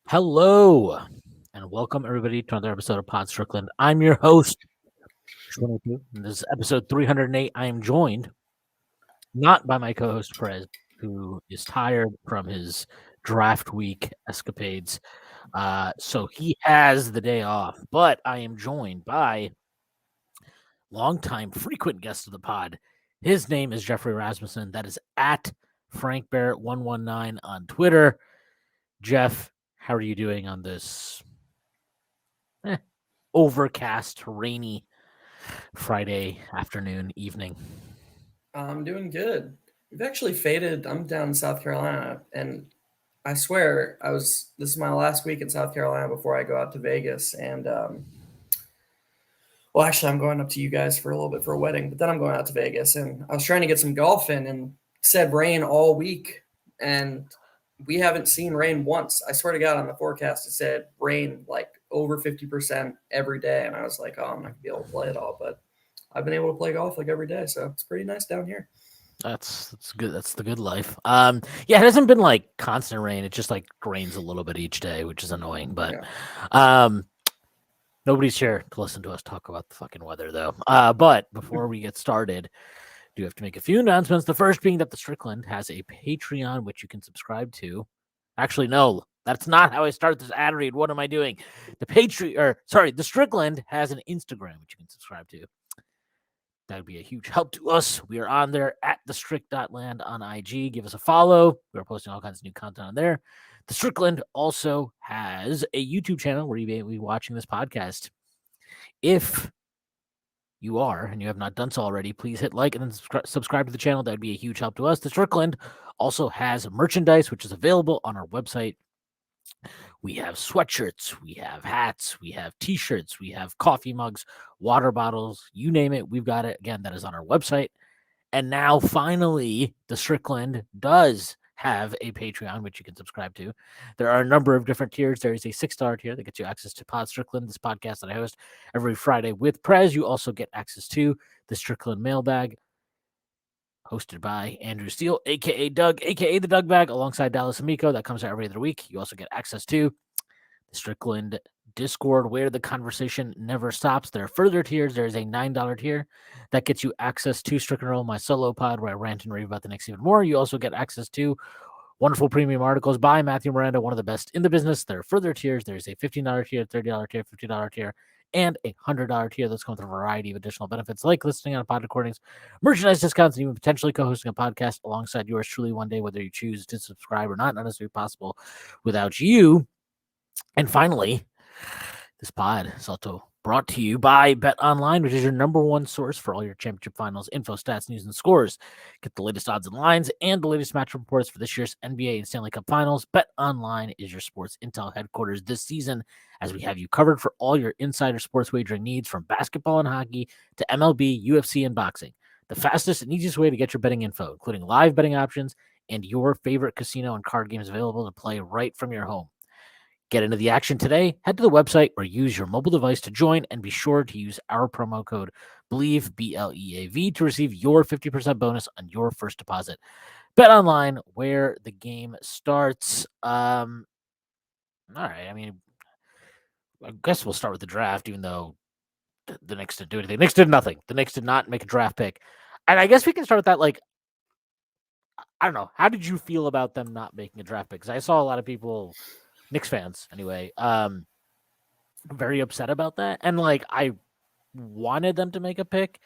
Hello, and welcome everybody to another episode of Pod Strickland. I'm your host, Shwin. This is episode 308. I am joined not by my co-host Perez, who is tired from his draft week escapades. So he has the day off, but I am joined by longtime frequent guest of the pod. His name is Geoffrey Rasmussen. That is at Frank Barrett 119 on Twitter. Jeff, how are you doing on this overcast, rainy Friday afternoon, evening? I'm doing good. We've actually faded. I'm down in South Carolina, and I swear this is my last week in South Carolina before I go out to Vegas. And well, actually, I'm going up to you guys for a little bit for a wedding, but then I'm going out to Vegas, and I was trying to get some golf in, and said rain all week, and we haven't seen rain once. I swear to God, on the forecast it said rain like over 50% every day, and I was like, oh, I'm not gonna be able to play it all, but I've been able to play golf like every day, so it's pretty nice down here. That's good. That's the good life. Yeah, it hasn't been like constant rain. It just like rains a little bit each day, which is annoying. But nobody's here to listen to us talk about the fucking weather, though. But before we get started, do have to make a few announcements. The first being that the Strickland has a Patreon which you can subscribe to. Actually, no, that's not how I start this ad read. What am I doing? The Strickland has an Instagram which you can subscribe to. That would be a huge help to us. We are on there at thestrick.land on IG. Give us a follow. We are posting all kinds of new content on there. The Strickland also has a YouTube channel where you may be watching this podcast. If you are and you have not done so already, please hit like and then subscribe to the channel. That would be a huge help to us. The Strickland also has merchandise, which is available on our website. We have sweatshirts, we have hats, we have t-shirts, we have coffee mugs, water bottles, you name it, we've got it. Again, that is on our website. And now finally, the Strickland does have a Patreon, which you can subscribe to. There are a number of different tiers. There is a $6 tier that gets you access to Pod Strickland, this podcast that I host every Friday with Prez. You also get access to the Strickland mailbag, hosted by Andrew Steele, a.k.a. Doug, a.k.a. the Doug Bag, alongside Dallas Amico. That comes out every other week. You also get access to the Strickland Discord, where the conversation never stops. There are further tiers. There is a $9 tier that gets you access to Strickland Roll, my solo pod, where I rant and rave about the Knicks even more. You also get access to wonderful premium articles by Matthew Miranda, one of the best in the business. There are further tiers. There's a $15 tier, $30 tier, $50 tier, and a $100 tier that's come with a variety of additional benefits like listening on pod recordings, merchandise discounts, and even potentially co-hosting a podcast alongside yours truly one day, whether you choose to subscribe or not. Not necessarily possible without you. And finally, this pod is also brought to you by Bet Online, which is your number one source for all your championship finals info, stats, news, and scores. Get the latest odds and lines and the latest match reports for this year's NBA and Stanley Cup finals. Bet Online is your sports intel headquarters this season, as we have you covered for all your insider sports wagering needs, from basketball and hockey to MLB, UFC, and boxing. The fastest and easiest way to get your betting info, including live betting options and your favorite casino and card games available to play right from your home. Get into the action today. Head to the website or use your mobile device to join, and be sure to use our promo code BLEAV, BLEAV, to receive your 50% bonus on your first deposit. Bet Online, where the game starts. All right. I mean, I guess we'll start with the draft, even though the Knicks didn't do anything. The Knicks did nothing. The Knicks did not make a draft pick. And I guess we can start with that. Like, I don't know. How did you feel about them not making a draft pick? Because I saw a lot of people, Knicks fans anyway, very upset about that. And like, I wanted them to make a pick.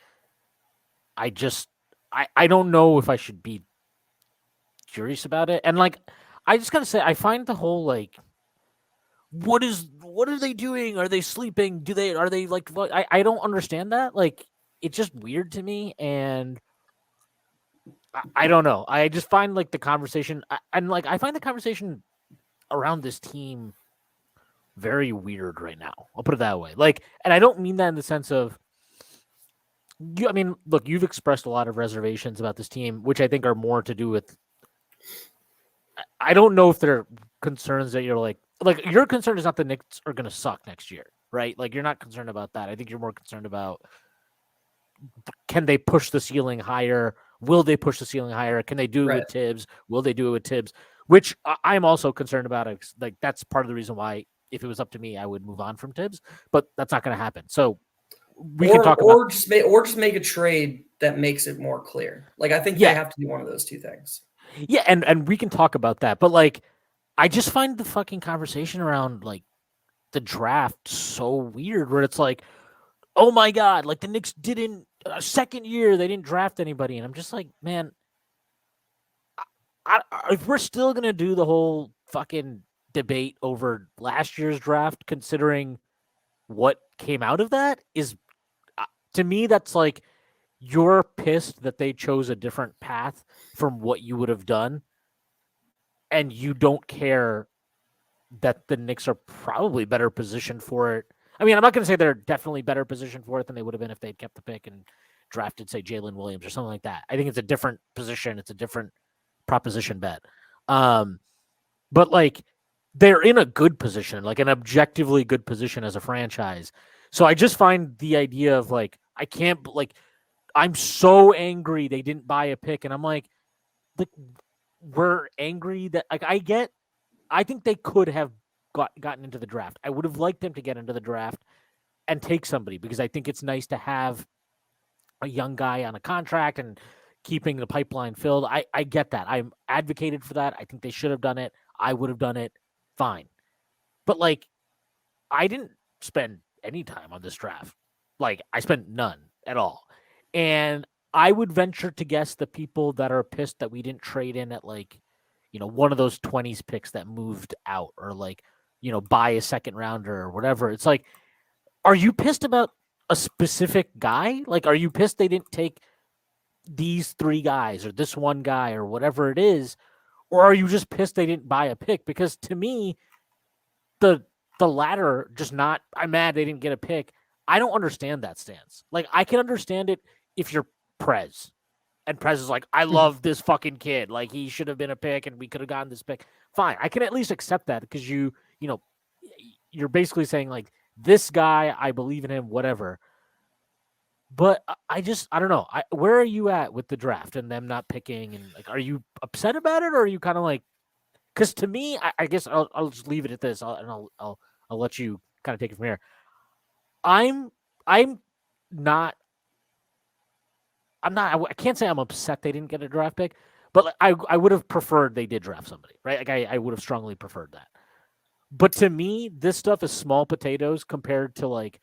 I don't know if I should be curious about it. And like, I just gotta say, I find the whole like, what are they doing? Are they sleeping? Are they like, I don't understand that. Like, it's just weird to me. And I don't know. I just find like the conversation, I find the conversation around this team very weird right now. I'll put it that way. Like, and I don't mean that in the sense of, I mean, look, you've expressed a lot of reservations about this team, which I think are more to do with, I don't know if they're concerns that you're like your concern is not the Knicks are going to suck next year, right? Like, you're not concerned about that. I think you're more concerned about, can they push the ceiling higher? Will they push the ceiling higher? Can they do it with Tibbs? Will they do it with Tibbs? which I'm also concerned about. Like that's part of the reason why, if it was up to me, I would move on from Tibbs, but that's not going to happen. So we can talk about just make a trade that makes it more clear. Like I think they have to do one of those two things. Yeah, and we can talk about that, but like I just find the fucking conversation around like the draft so weird, where it's like, oh my god, like the Knicks didn't second year they didn't draft anybody, and I'm just like, man, if we're still gonna do the whole fucking debate over last year's draft, considering what came out of that, is to me that's like you're pissed that they chose a different path from what you would have done, and you don't care that the Knicks are probably better positioned for it. I mean, I'm not going to say they're definitely better positioned for it than they would have been if they'd kept the pick and drafted, say, Jalen Williams or something like that. I think it's a different position. It's a different proposition bet. But like they're in a good position, like an objectively good position as a franchise. So I just find the idea of like, I can't, like, I'm so angry they didn't buy a pick. And I'm like we're angry that, like, I think they could have gotten into the draft. I would have liked them to get into the draft and take somebody, because I think it's nice to have a young guy on a contract and keeping the pipeline filled. I get that. I'm advocated for that. I think they should have done it. I would have done it. Fine. But like, I didn't spend any time on this draft. Like, I spent none at all. And I would venture to guess the people that are pissed that we didn't trade in at, like, one of those 20s picks that moved out, or like, buy a second rounder or whatever. It's like, are you pissed about a specific guy? Like, are you pissed they didn't take these three guys or this one guy or whatever it is? Or are you just pissed they didn't buy a pick? Because to me, the latter, just not, I'm mad they didn't get a pick. I don't understand that stance. Like, I can understand it if you're Prez. And Prez is like, I love this fucking kid. Like, he should have been a pick and we could have gotten this pick. Fine. I can at least accept that, because you're basically saying, like, this guy, I believe in him, whatever. But I don't know. Where are you at with the draft and them not picking? And like, are you upset about it, or are you kind of like? Because to me, I guess I'll just leave it at this, I'll let you kind of take it from here. I'm not. I can't say I'm upset they didn't get a draft pick, but I would have preferred they did draft somebody, right? Like I would have strongly preferred that. But to me, this stuff is small potatoes compared to, like,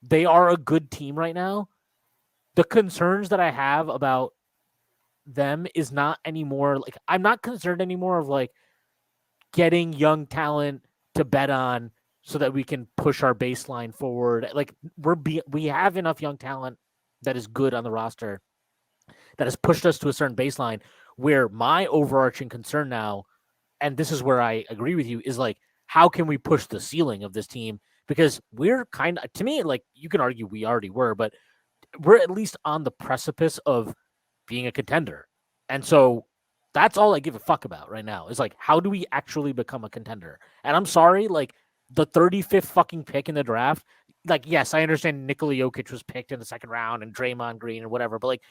they are a good team right now. The concerns that I have about them is not anymore, like, I'm not concerned anymore of like getting young talent to bet on so that we can push our baseline forward. Like, we have enough young talent that is good on the roster that has pushed us to a certain baseline, where my overarching concern now, and this is where I agree with you, is like, how can we push the ceiling of this team? Because we're kind of, to me, like, you can argue we already were, but we're at least on the precipice of being a contender. And so that's all I give a fuck about right now, is like, how do we actually become a contender? And I'm sorry, like, the 35th fucking pick in the draft, like, yes, I understand Nikola Jokic was picked in the second round and Draymond Green and whatever, but like,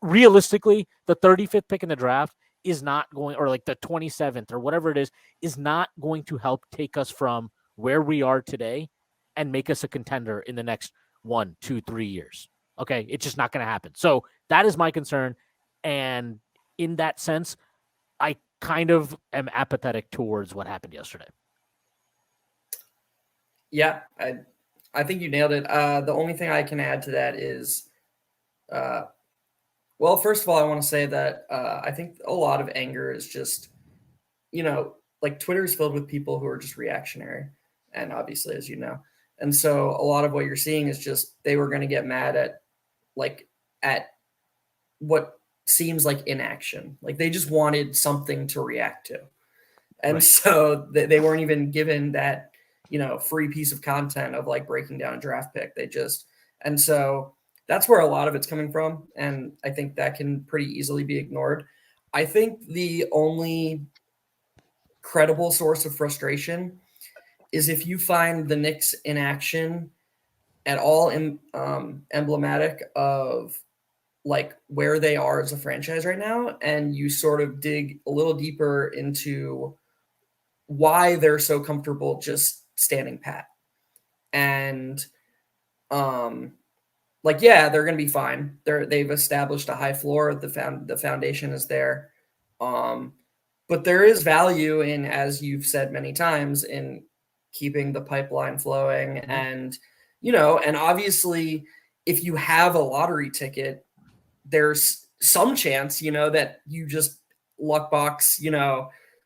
realistically, the 35th pick in the draft is not going, or like the 27th or whatever it is not going to help take us from where we are today and make us a contender in the next 1, 2, 3 years. Okay. It's just not going to happen. So that is my concern. And in that sense, I kind of am apathetic towards what happened yesterday. Yeah, I think you nailed it. The only thing I can add to that is, well, first of all, I want to say that I think a lot of anger is just, like, Twitter is filled with people who are just reactionary, and obviously, as you know. And so a lot of what you're seeing is just they were going to get mad at what seems like inaction. Like, they just wanted something to react to. And Right. so they weren't even given that, free piece of content of like breaking down a draft pick. And so that's where a lot of it's coming from. And I think that can pretty easily be ignored. I think the only credible source of frustration is if you find the Knicks in action at all emblematic of like where they are as a franchise right now, and you sort of dig a little deeper into why they're so comfortable just standing pat. And like, yeah, they're going to be fine. They've established a high floor. The foundation is there. But there is value in, as you've said many times, in keeping the pipeline flowing. And, and obviously if you have a lottery ticket, there's some chance, that you just luck box,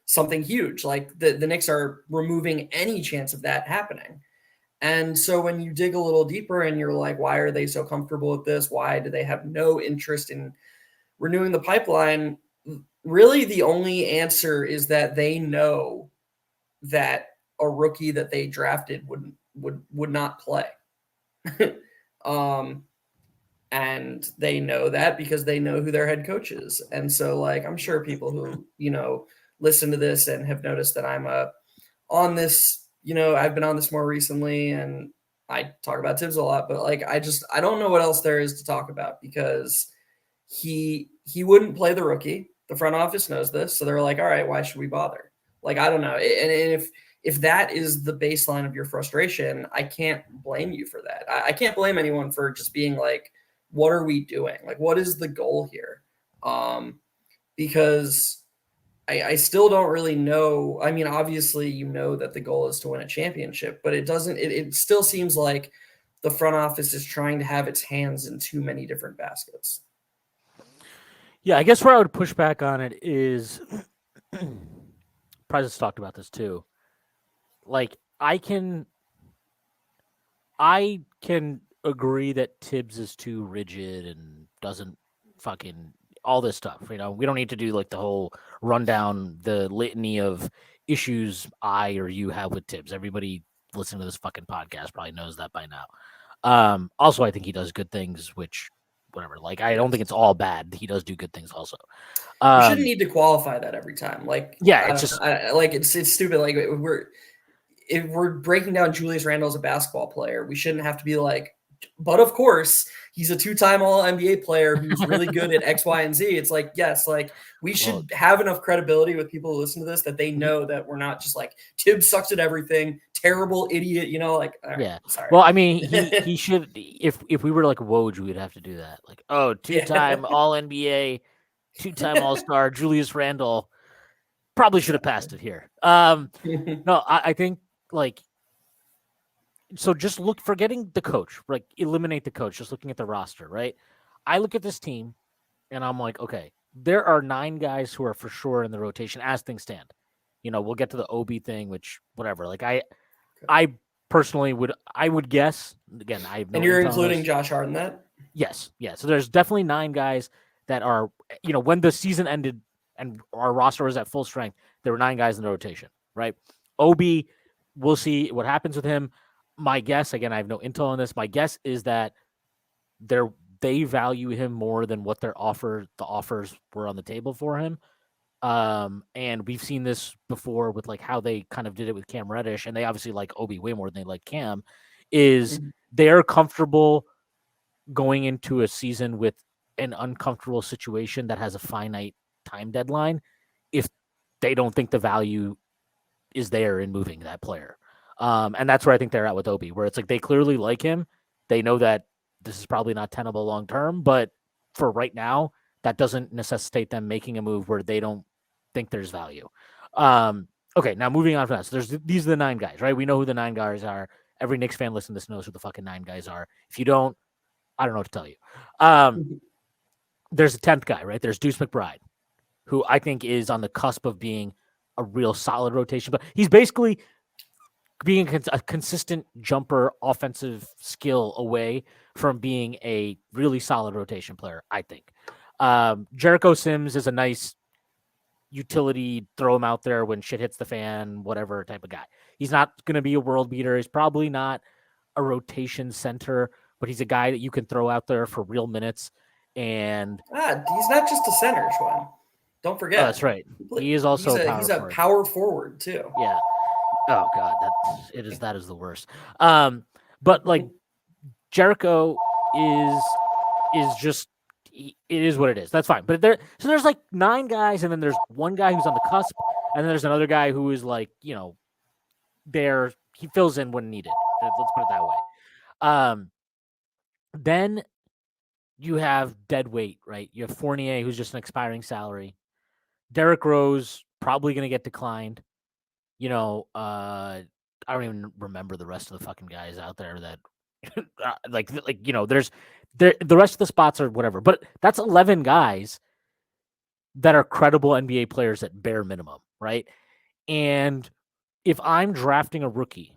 something huge. Like the Knicks are removing any chance of that happening. And so when you dig a little deeper and you're like, why are they so comfortable with this? Why do they have no interest in renewing the pipeline? Really, the only answer is that they know that a rookie that they drafted would not play. And they know that because they know who their head coach is. And so, like, I'm sure people who, listen to this and have noticed that I'm on this, I've been on this more recently and I talk about Tibbs a lot, but like, I don't know what else there is to talk about because he wouldn't play the rookie. The front office knows this. So they're like, all right, why should we bother? Like, I don't know. And if that is the baseline of your frustration, I can't blame you for that. I can't blame anyone for just being like, what are we doing? Like, what is the goal here? Because I still don't really know. I mean, obviously, that the goal is to win a championship, but it still seems like the front office is trying to have its hands in too many different baskets. Yeah, I guess where I would push back on it is, Price has talked about this too. Like, I can agree that Tibbs is too rigid and doesn't fucking all this stuff. We don't need to do like the whole rundown, the litany of issues I or you have with Tibbs. Everybody listening to this fucking podcast probably knows that by now. Also, I think he does good things, which whatever. Like, I don't think it's all bad. He does do good things also. You shouldn't need to qualify that every time. Like, yeah, it's just like it's stupid. Like if we're breaking down Julius Randle as a basketball player, we shouldn't have to be like, but of course he's a 2-time All NBA player who's really good at X, Y, and Z. It's like, yes, like we should have enough credibility with people who listen to this that they know that we're not just like Tibbs sucks at everything, terrible idiot, like, all right, yeah. Sorry. Well, I mean, he should. If we were like Woj, we would have to do that. Like, 2-time All NBA, 2-time All Star, Julius Randle probably should have passed it here. No, I think like. So just forgetting the coach, like eliminate the coach, just looking at the roster, right? I look at this team and I'm like, okay, there are 9 guys who are for sure in the rotation as things stand. We'll get to the OB thing, which whatever. Like I personally would guess, again, I have no. And you're including Josh Hart in that? Yes. Yeah. So there's definitely 9 guys that are, when the season ended and our roster was at full strength, there were 9 guys in the rotation, right? OB, we'll see what happens with him. My guess, again, I have no intel on this. My guess is that they value him more than what the offers were on the table for him. And we've seen this before with like how they kind of did it with Cam Reddish, and they obviously like Obi way more than they like Cam. Is they're comfortable going into a season with an uncomfortable situation that has a finite time deadline if they don't think the value is there in moving that player. And that's where I think they're at with Obi, where it's like they clearly like him. They know that this is probably not tenable long term, but for right now, that doesn't necessitate them making a move where they don't think there's value. Okay, now moving on from that. So these are the 9 guys, right? We know who the 9 guys are. Every Knicks fan listening to this knows who the fucking 9 guys are. If you don't, I don't know what to tell you. There's a 10th guy, right? There's Deuce McBride, who I think is on the cusp of being a real solid rotation, but he's basically being a consistent jumper, offensive skill away from being a really solid rotation player, I think. Jericho Sims is a nice utility, throw him out there when shit hits the fan, whatever type of guy. He's not going to be a world beater. He's probably not a rotation center, but he's a guy that you can throw out there for real minutes. And he's not just a center, Shwin. Don't forget. Oh, that's right. He is also he's a power forward too. Yeah. Oh God, that is the worst. But like Jericho is just it is what it is. That's fine. But there's like 9 guys, and then there's one guy who's on the cusp, and then there's another guy who is like, there he fills in when needed. Let's put it that way. Then you have dead weight, right? You have Fournier, who's just an expiring salary. Derrick Rose probably going to get declined. I don't even remember the rest of the fucking guys out there that there's the rest of the spots are whatever, but that's 11 guys that are credible NBA players at bare minimum, right? And if I'm drafting a rookie,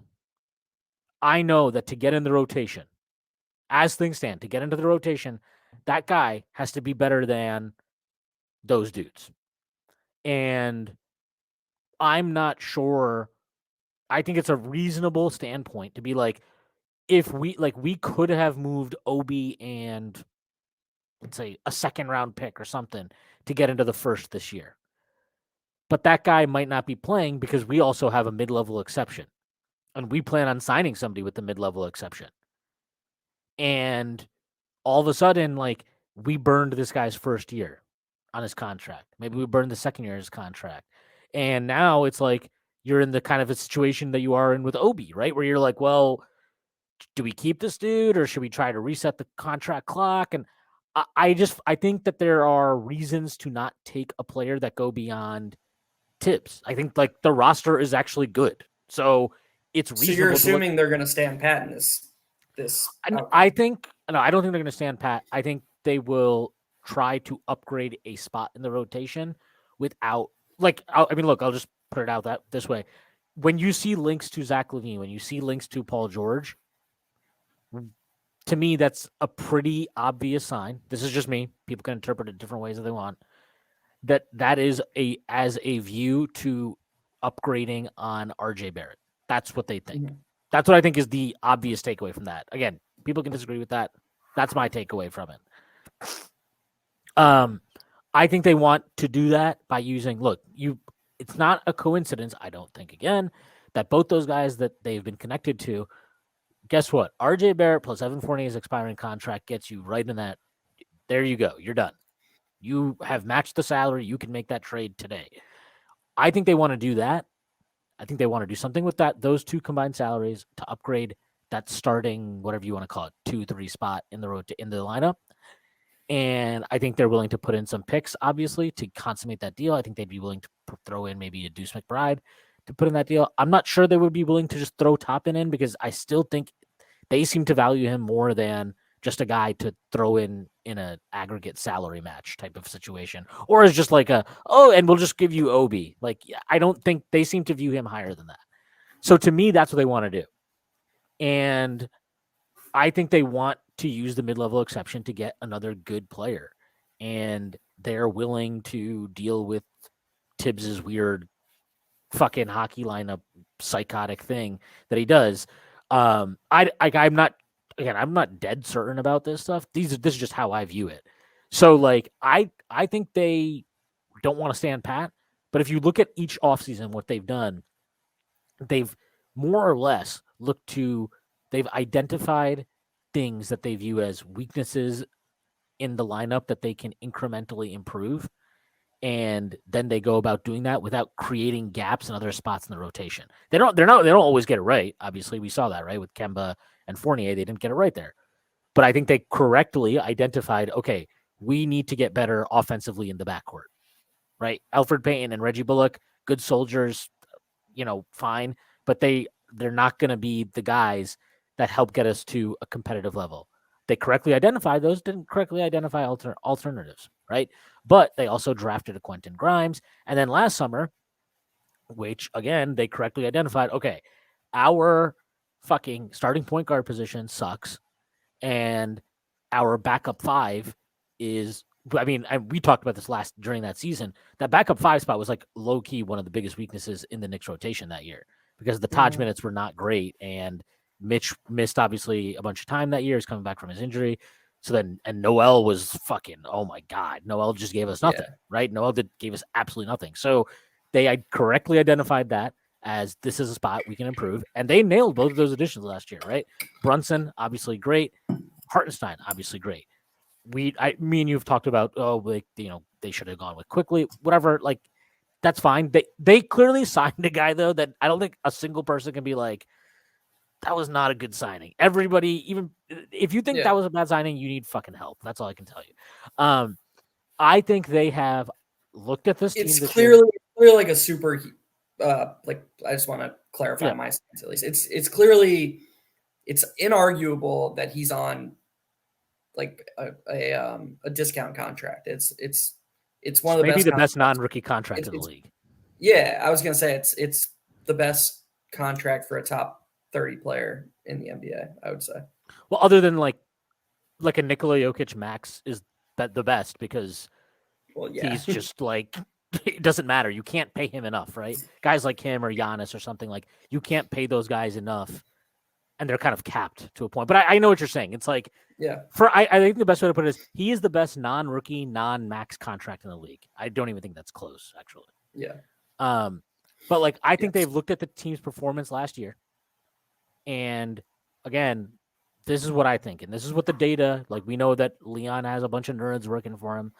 I know that to get in the rotation, as things stand, to get into the rotation, that guy has to be better than those dudes. And I'm not sure. I think it's a reasonable standpoint to be like, if we could have moved Obi and let's say a second round pick or something to get into the first this year. But that guy might not be playing because we also have a mid-level exception. And we plan on signing somebody with the mid-level exception. And all of a sudden, like, we burned this guy's first year on his contract. Maybe we burned the second year of his contract. And now it's like you're in the kind of a situation that you are in with Obi, right? Where you're like, well, do we keep this dude or should we try to reset the contract clock? And I think that there are reasons to not take a player that go beyond Tibbs. I think like the roster is actually good. So it's reasonable. So you're assuming they're going to stand pat in this. I think no, I don't think they're going to stand pat. I think they will try to upgrade a spot in the rotation without I'll just put it out that this way. When you see links to Zach LaVine, when you see links to Paul George, to me, that's a pretty obvious sign. This is just me. People can interpret it different ways if they want. That is as a view to upgrading on RJ Barrett. That's what they think. Mm-hmm. That's what I think is the obvious takeaway from that. Again, people can disagree with that. That's my takeaway from it. I think they want to do that by using, it's not a coincidence, I don't think, again, that both those guys that they've been connected to, guess what? RJ Barrett plus Evan Fournier's expiring contract gets you right in that. There you go. You're done. You have matched the salary. You can make that trade today. I think they want to do that. I think they want to do something with those two combined salaries to upgrade that starting, whatever you want to call it, 2-3 spot in the lineup. And I think they're willing to put in some picks, obviously, to consummate that deal. I think they'd be willing to throw in maybe a Deuce McBride to put in that deal. I'm not sure they would be willing to just throw Toppin in because I still think they seem to value him more than just a guy to throw in an aggregate salary match type of situation. Or is just like and we'll just give you Obi. Like, I don't think they seem to view him higher than that. So to me, that's what they want to do. And I think they want to use the mid-level exception to get another good player. And they're willing to deal with Tibbs's weird fucking hockey lineup psychotic thing that he does. I'm not dead certain about this stuff. This is just how I view it. So like I think they don't want to stand pat, but if you look at each offseason, what they've done, they've more or less they've identified things that they view as weaknesses in the lineup that they can incrementally improve. And then they go about doing that without creating gaps in other spots in the rotation. They don't always get it right. Obviously, we saw that, right? With Kemba and Fournier, they didn't get it right there. But I think they correctly identified, okay, we need to get better offensively in the backcourt, right? Elfrid Payton and Reggie Bullock, good soldiers, fine. But they're not going to be the guys that help get us to a competitive level. They correctly identified those, didn't correctly identify alternatives, right? But they also drafted a Quentin Grimes. And then last summer, which, again, they correctly identified, okay, our fucking starting point guard position sucks, and our backup 5 is, we talked about this during that season. That backup 5 spot was like low-key one of the biggest weaknesses in the Knicks rotation that year because the Taj minutes were not great, and Mitch missed, obviously, a bunch of time that year. He's coming back from his injury. So then, and Noel was fucking, oh my God. Noel just gave us nothing, right? Noel gave us absolutely nothing. So they correctly identified that as this is a spot we can improve. And they nailed both of those additions last year, right? Brunson, obviously great. Hartenstein, obviously great. me and you've talked about, they should have gone with quickly, whatever. Like, that's fine. They clearly signed a guy though that I don't think a single person can be like, that was not a good signing. Everybody, even if you think that was a bad signing, you need fucking help. That's all I can tell you. I think they have looked at this team. It's this clearly like a super. I just want to clarify my stance at least. It's clearly, it's inarguable that he's on like a discount contract. It's one of the maybe best the best non-rookie contract in the league. Yeah, I was gonna say it's the best contract for a top 30 player in the NBA, I would say. Well, other than like a Nikola Jokic max is that the best because he's just like, it doesn't matter. You can't pay him enough, right? Guys like him or Giannis or something, like, you can't pay those guys enough, and they're kind of capped to a point. But I know what you're saying. It's like, I think the best way to put it is he is the best non-rookie, non-max contract in the league. I don't even think that's close, actually. Yeah. But like, I think they've looked at the team's performance last year, and again, this is what I think, and this is what the data, like, we know that Leon has a bunch of nerds working for him,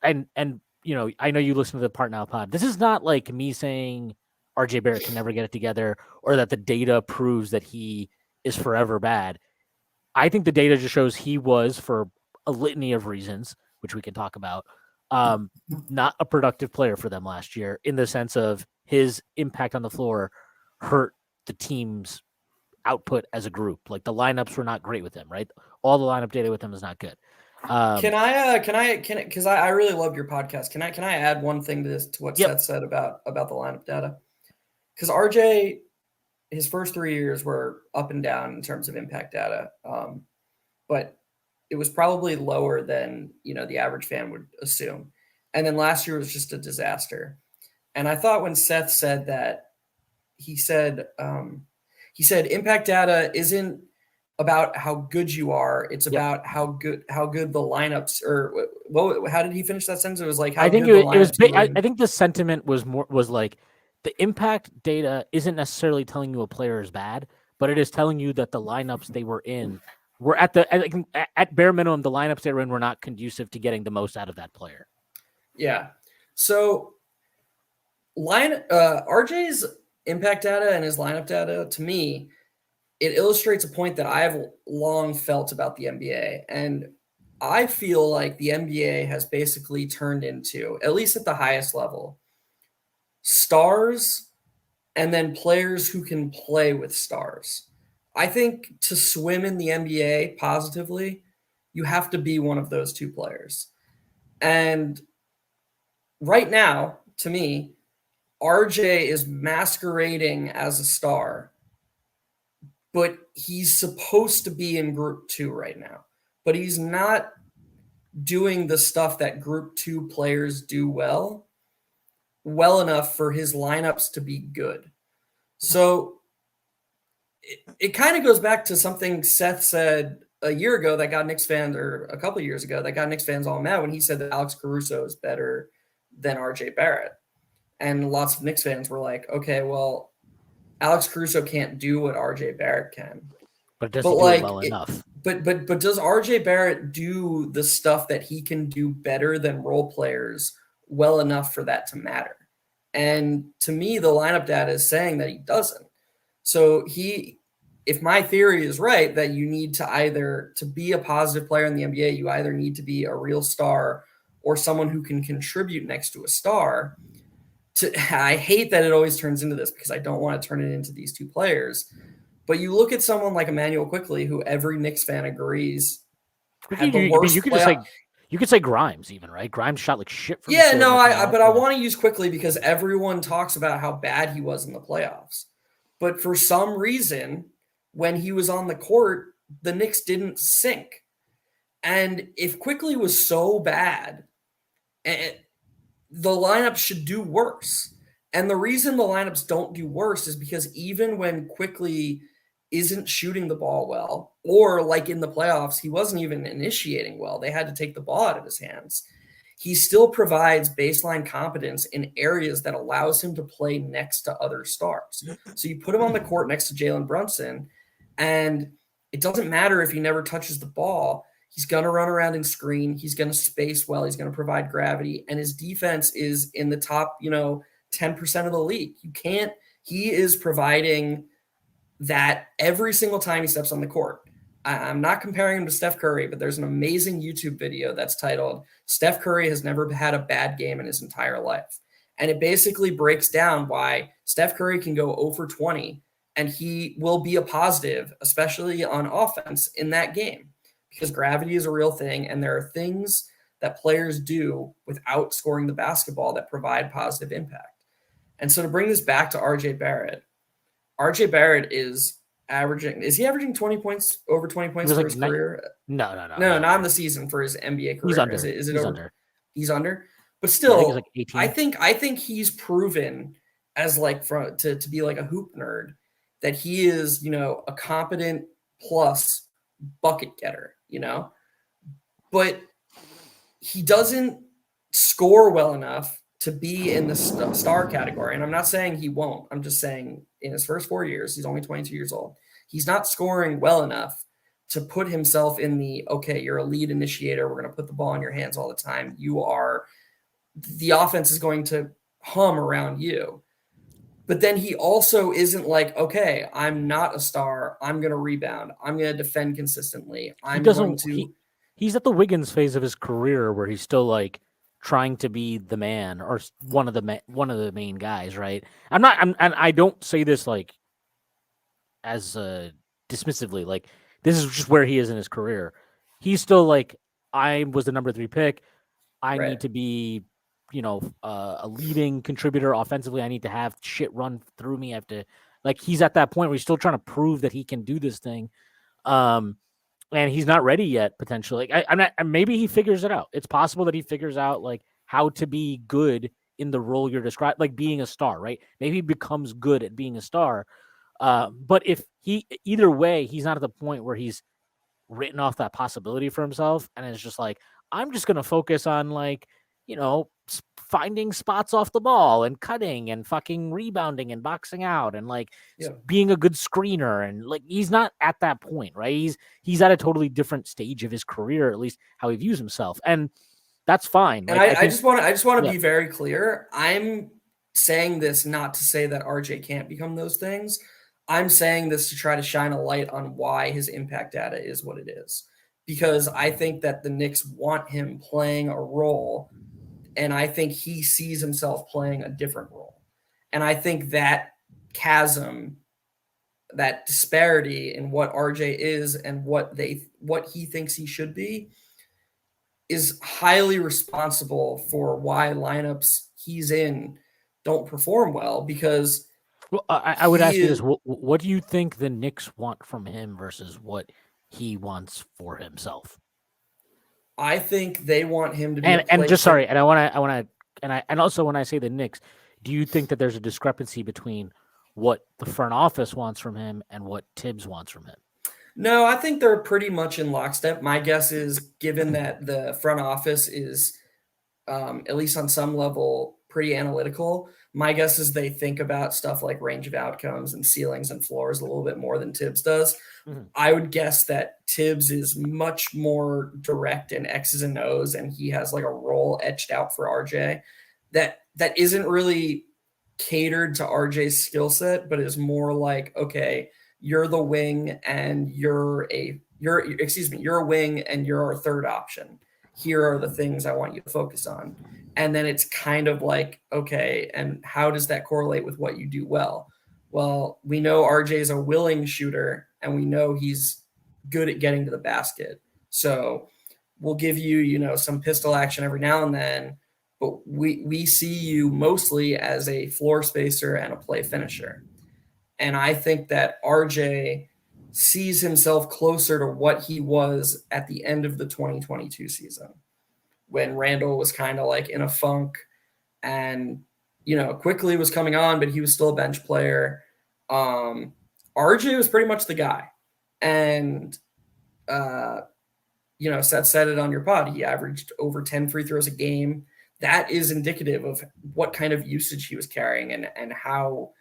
and I know you listen to the Part Now pod. This is not like me saying RJ Barrett can never get it together, or that the data proves that he is forever bad. I think the data just shows he was, for a litany of reasons, which we can talk about, not a productive player for them last year, in the sense of his impact on the floor hurt the team's output as a group. Like, the lineups were not great with him, right? All the lineup data with him is not good. Can I because I really loved your podcast. Can I add one thing to this, to what Seth said about the lineup data? Because RJ, his first 3 years were up and down in terms of impact data, but it was probably lower than the average fan would assume. And then last year was just a disaster. And I thought when Seth said that, he said impact data isn't about how good you are. It's about how good the lineups, or how did he finish that sentence? It was like, I think I think the sentiment was like, the impact data isn't necessarily telling you a player is bad, but it is telling you that the lineups they were in were at bare minimum, the lineups they were in were not conducive to getting the most out of that player. Yeah. So RJ's impact data and his lineup data, to me, it illustrates a point that I have long felt about the NBA. And I feel like the NBA has basically turned into, at least at the highest level, stars and then players who can play with stars. I think to swim in the NBA positively, you have to be one of those two players. And right now, to me, RJ is masquerading as a star, but he's supposed to be in group 2 right now. But he's not doing the stuff that group 2 players do well enough for his lineups to be good. So it kind of goes back to something Seth said a year ago that got Knicks fans, or a couple of years ago, that got Knicks fans all mad, when he said that Alex Caruso is better than RJ Barrett. And lots of Knicks fans were like, okay, well, Alex Caruso can't do what RJ Barrett can. But does he do it well enough? But does RJ Barrett do the stuff that he can do better than role players well enough for that to matter? And to me, the lineup data is saying that he doesn't. So if my theory is right, that you need to be a positive player in the NBA, you either need to be a real star or someone who can contribute next to a star. I hate that it always turns into this, because I don't want to turn it into these two players. But you look at someone like Emmanuel Quickley, who every Knicks fan agrees had the worst. You could say Grimes even, right? Grimes shot like shit from but I want to use Quickley because everyone talks about how bad he was in the playoffs. But for some reason, when he was on the court, the Knicks didn't sink. And if Quickley was so bad, the lineup should do worse. And the reason the lineups don't do worse is because even when Quickley isn't shooting the ball well, or like in the playoffs, he wasn't even initiating well, they had to take the ball out of his hands, he still provides baseline competence in areas that allows him to play next to other stars. So you put him on the court next to Jalen Brunson, and it doesn't matter if he never touches the ball. He's going to run around and screen. He's going to space well. He's going to provide gravity. And his defense is in the top, 10% of the league. He is providing that every single time he steps on the court. I'm not comparing him to Steph Curry, but there's an amazing YouTube video that's titled Steph Curry Has Never Had a Bad Game in His Entire Life. And it basically breaks down why Steph Curry can go 0 for 20 and he will be a positive, especially on offense in that game, because gravity is a real thing. And there are things that players do without scoring the basketball that provide positive impact. And so to bring this back to RJ Barrett is averaging 20 points, over 20 points for his career? No, not in the season for his NBA career. He's under. Is it he's over? Under. He's under, but still, yeah, I think, like I think he's proven as to be like a hoop nerd that he is, a competent plus bucket getter, but he doesn't score well enough to be in the star category. And I'm not saying he won't. I'm just saying in his first 4 years, he's only 22 years old. He's not scoring well enough to put himself in you're a lead initiator. We're going to put the ball in your hands all the time. The offense is going to hum around you. But then he also isn't like, okay, I'm not a star. I'm going to rebound. I'm going to defend consistently. He's at the Wiggins phase of his career where he's still like trying to be the man or one of the main guys, right? And I don't say this like as dismissively, like this is just where he is in his career. He's still like, I was the number 3 pick. I need to be, a leading contributor offensively. I need to have shit run through me. I have to, like, he's at that point where he's still trying to prove that he can do this thing. And he's not ready yet, potentially. Like, maybe he figures it out. It's possible that he figures out like how to be good in the role you're describing, like being a star, right? Maybe he becomes good at being a star. But if either way, he's not at the point where he's written off that possibility for himself. And it's just like, I'm just going to focus on like, finding spots off the ball and cutting and fucking rebounding and boxing out and like being a good screener. And like, he's not at that point, right? He's at a totally different stage of his career, at least how he views himself. And that's fine. And I just want to be very clear. I'm saying this not to say that RJ can't become those things. I'm saying this to try to shine a light on why his impact data is what it is. Because I think that the Knicks want him playing a role, and I think he sees himself playing a different role. And I think that chasm, that disparity in what RJ is and what he thinks he should be is highly responsible for why lineups he's in don't perform well, because I would ask you this. What do you think the Knicks want from him versus what he wants for himself? I think they want him to be. And just sorry, and I want to, and also when I say the Knicks, do you think that there's a discrepancy between what the front office wants from him and what Tibbs wants from him? No, I think they're pretty much in lockstep. My guess is, given that the front office is, at least on some level, pretty analytical, my guess is they think about stuff like range of outcomes and ceilings and floors a little bit more than Tibbs does. Mm-hmm. I would guess that Tibbs is much more direct in X's and O's, and he has like a role etched out for RJ that isn't really catered to RJ's skill set, but is more like, okay, you're the wing and you're a wing and you're our third option. Here are the things I want you to focus on. And then it's kind of like, okay, and how does that correlate with what you do well? Well, we know RJ is a willing shooter, and we know he's good at getting to the basket. So we'll give you, some pistol action every now and then, but we see you mostly as a floor spacer and a play finisher. And I think that RJ sees himself closer to what he was at the end of the 2022 season, when Randall was kind of like in a funk and, quickly was coming on, but he was still a bench player. RJ was pretty much the guy. And, Seth said it on your pod. He averaged over 10 free throws a game. That is indicative of what kind of usage he was carrying and how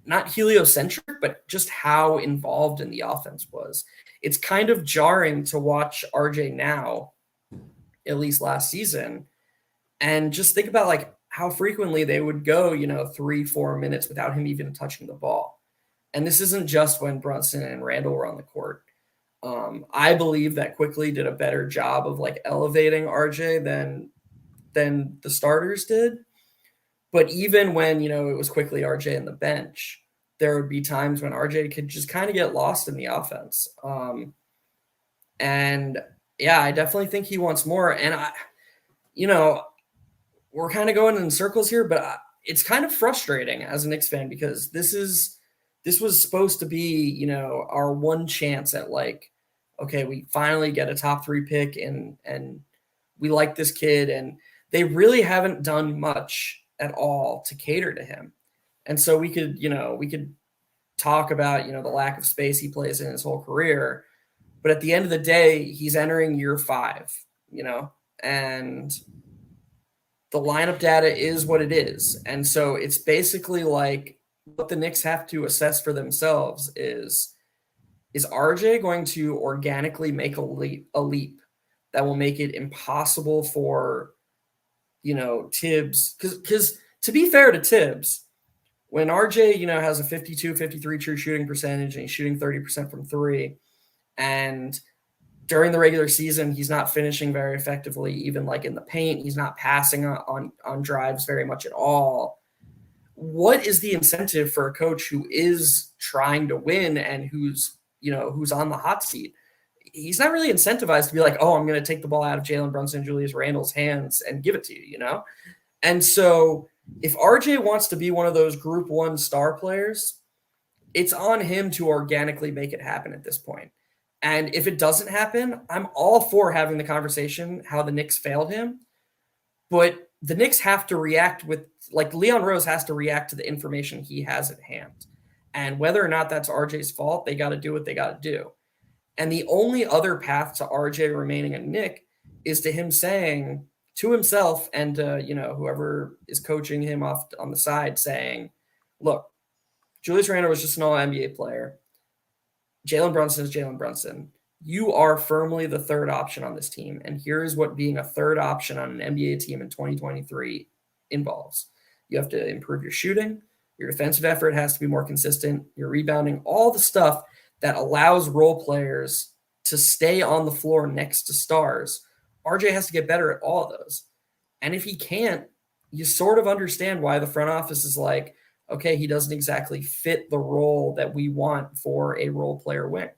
not heliocentric, but just how involved in the offense was. It's kind of jarring to watch RJ now, at least last season, and just think about like how frequently they would go, 3-4 minutes without him even touching the ball. And this isn't just when Brunson and Randall were on the court. I believe that Quickly did a better job of like elevating RJ than the starters did. But even when, it was Quickly RJ in the bench, there would be times when RJ could just kind of get lost in the offense. And yeah, I definitely think he wants more. And we're kind of going in circles here, but it's kind of frustrating as a Knicks fan because this was supposed to be, our one chance at like, okay, we finally get a top 3 pick and we like this kid, and they really haven't done much at all to cater to him. And so we could talk about, the lack of space he plays in his whole career, but at the end of the day, he's entering year 5, and the lineup data is what it is. And so it's basically like what the Knicks have to assess for themselves is RJ going to organically make a leap that will make it impossible for, Tibbs? Because to be fair to Tibbs, when RJ, has a 52, 53 true shooting percentage and he's shooting 30% from 3, and during the regular season, he's not finishing very effectively, even like in the paint. He's not passing on drives very much at all. What is the incentive for a coach who is trying to win and who's on the hot seat? He's not really incentivized to be like, oh, I'm going to take the ball out of Jalen Brunson, Julius Randle's hands and give it to you, And so if RJ wants to be one of those group 1 star players, it's on him to organically make it happen at this point. And if it doesn't happen, I'm all for having the conversation how the Knicks failed him. But the Knicks have to react with, like, Leon Rose has to react to the information he has at hand. And whether or not that's RJ's fault, they got to do what they got to do. And the only other path to RJ remaining a Knick is to him saying to himself and whoever is coaching him off on the side saying, look, Julius Randle was just an all-NBA player. Jalen Brunson is Jalen Brunson. You are firmly the third option on this team. And here's what being a third option on an NBA team in 2023 involves. You have to improve your shooting. Your defensive effort has to be more consistent. Your rebounding, all the stuff that allows role players to stay on the floor next to stars. RJ has to get better at all of those. And if he can't, you sort of understand why the front office is like, okay, he doesn't exactly fit the role that we want for a role player wing.